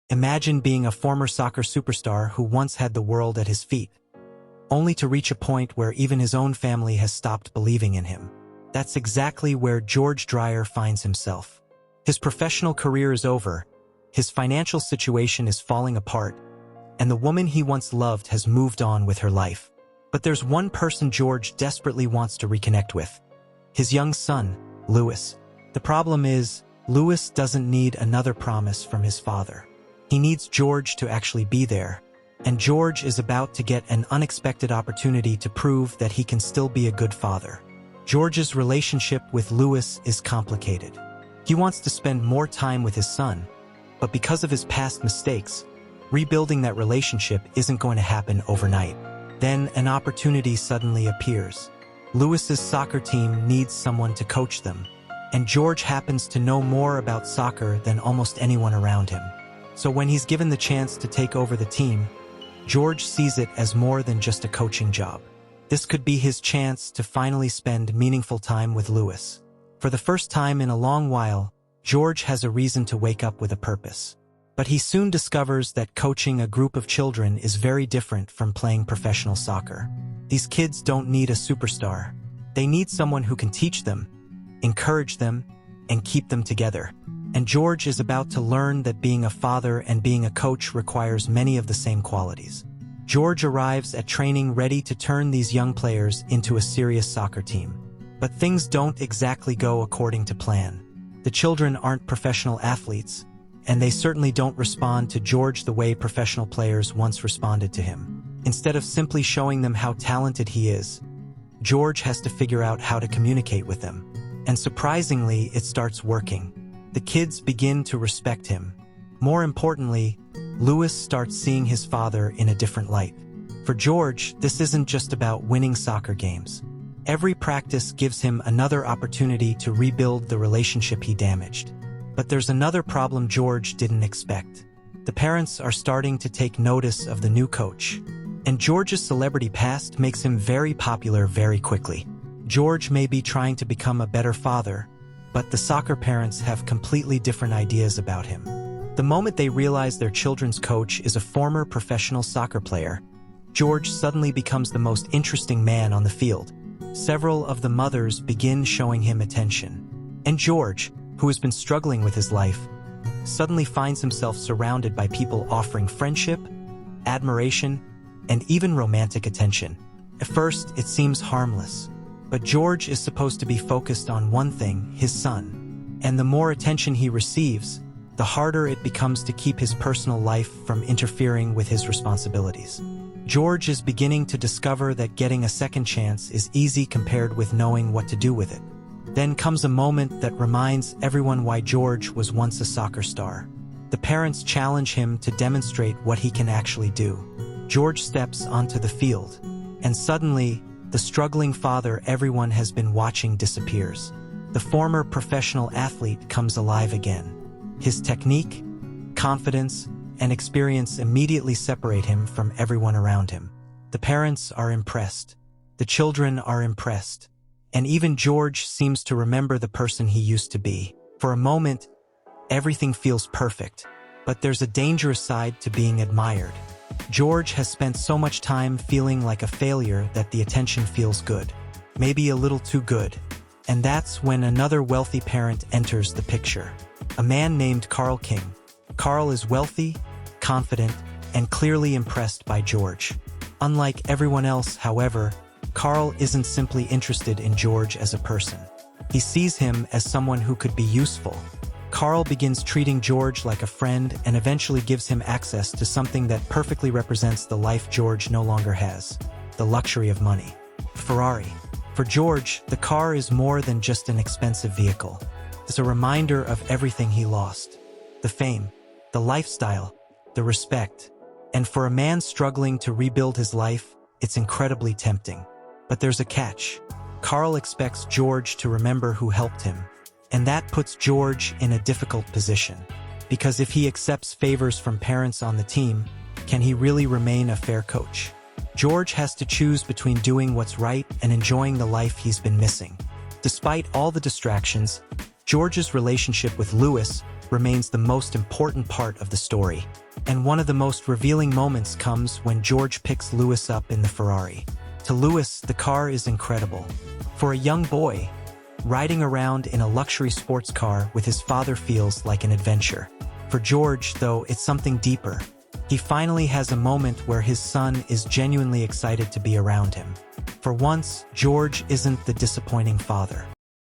Imagine being a former soccer superstar who once had the world at his feet, only to reach a point where even his own family has stopped believing in him. That's exactly where George Dreyer finds himself. His professional career is over, his financial situation is falling apart, and the woman he once loved has moved on with her life. But there's one person George desperately wants to reconnect with: his young son, Louis. The problem is, Louis doesn't need another promise from his father. He needs George to actually be there, and George is about to get an unexpected opportunity to prove that he can still be a good father. George's relationship with Louis is complicated. He wants to spend more time with his son, but because of his past mistakes, rebuilding that relationship isn't going to happen overnight. Then an opportunity suddenly appears. Louis's soccer team needs someone to coach them, and George happens to know more about soccer than almost anyone around him. So when he's given the chance to take over the team, George sees it as more than just a coaching job. This could be his chance to finally spend meaningful time with Louis. For the first time in a long while, George has a reason to wake up with a purpose. But he soon discovers that coaching a group of children is very different from playing professional soccer. These kids don't need a superstar. They need someone who can teach them, encourage them, and keep them together. And George is about to learn that being a father and being a coach requires many of the same qualities. George arrives at training ready to turn these young players into a serious soccer team. But things don't exactly go according to plan. The children aren't professional athletes, and they certainly don't respond to George the way professional players once responded to him. Instead of simply showing them how talented he is, George has to figure out how to communicate with them. And surprisingly, it starts working. The kids begin to respect him. More importantly, Louis starts seeing his father in a different light. For George, this isn't just about winning soccer games. Every practice gives him another opportunity to rebuild the relationship he damaged. But there's another problem George didn't expect. The parents are starting to take notice of the new coach, and George's celebrity past makes him very popular very quickly. George may be trying to become a better father, but the soccer parents have completely different ideas about him. The moment they realize their children's coach is a former professional soccer player, George suddenly becomes the most interesting man on the field. Several of the mothers begin showing him attention. And George, who has been struggling with his life, suddenly finds himself surrounded by people offering friendship, admiration, and even romantic attention. At first, it seems harmless, but George is supposed to be focused on one thing, his son. And the more attention he receives, the harder it becomes to keep his personal life from interfering with his responsibilities. George is beginning to discover that getting a second chance is easy compared with knowing what to do with it. Then comes a moment that reminds everyone why George was once a soccer star. The parents challenge him to demonstrate what he can actually do. George steps onto the field, and suddenly, the struggling father everyone has been watching disappears. The former professional athlete comes alive again. His technique, confidence, and experience immediately separate him from everyone around him. The parents are impressed. The children are impressed. And even George seems to remember the person he used to be. For a moment, everything feels perfect, but there's a dangerous side to being admired. George has spent so much time feeling like a failure that the attention feels good, maybe a little too good. And that's when another wealthy parent enters the picture. A man named Carl King. Carl is wealthy, confident, and clearly impressed by George. Unlike everyone else, however, Carl isn't simply interested in George as a person. He sees him as someone who could be useful. Carl begins treating George like a friend and eventually gives him access to something that perfectly represents the life George no longer has: the luxury of money. Ferrari. For George, the car is more than just an expensive vehicle. It's a reminder of everything he lost: the fame, the lifestyle, the respect. And for a man struggling to rebuild his life, it's incredibly tempting. But there's a catch. Carl expects George to remember who helped him. And that puts George in a difficult position. Because if he accepts favors from parents on the team, can he really remain a fair coach? George has to choose between doing what's right and enjoying the life he's been missing. Despite all the distractions, George's relationship with Louis remains the most important part of the story. And one of the most revealing moments comes when George picks Louis up in the Ferrari. To Louis, the car is incredible. For a young boy, riding around in a luxury sports car with his father feels like an adventure. For George, though, it's something deeper. He finally has a moment where his son is genuinely excited to be around him. For once, George isn't the disappointing father.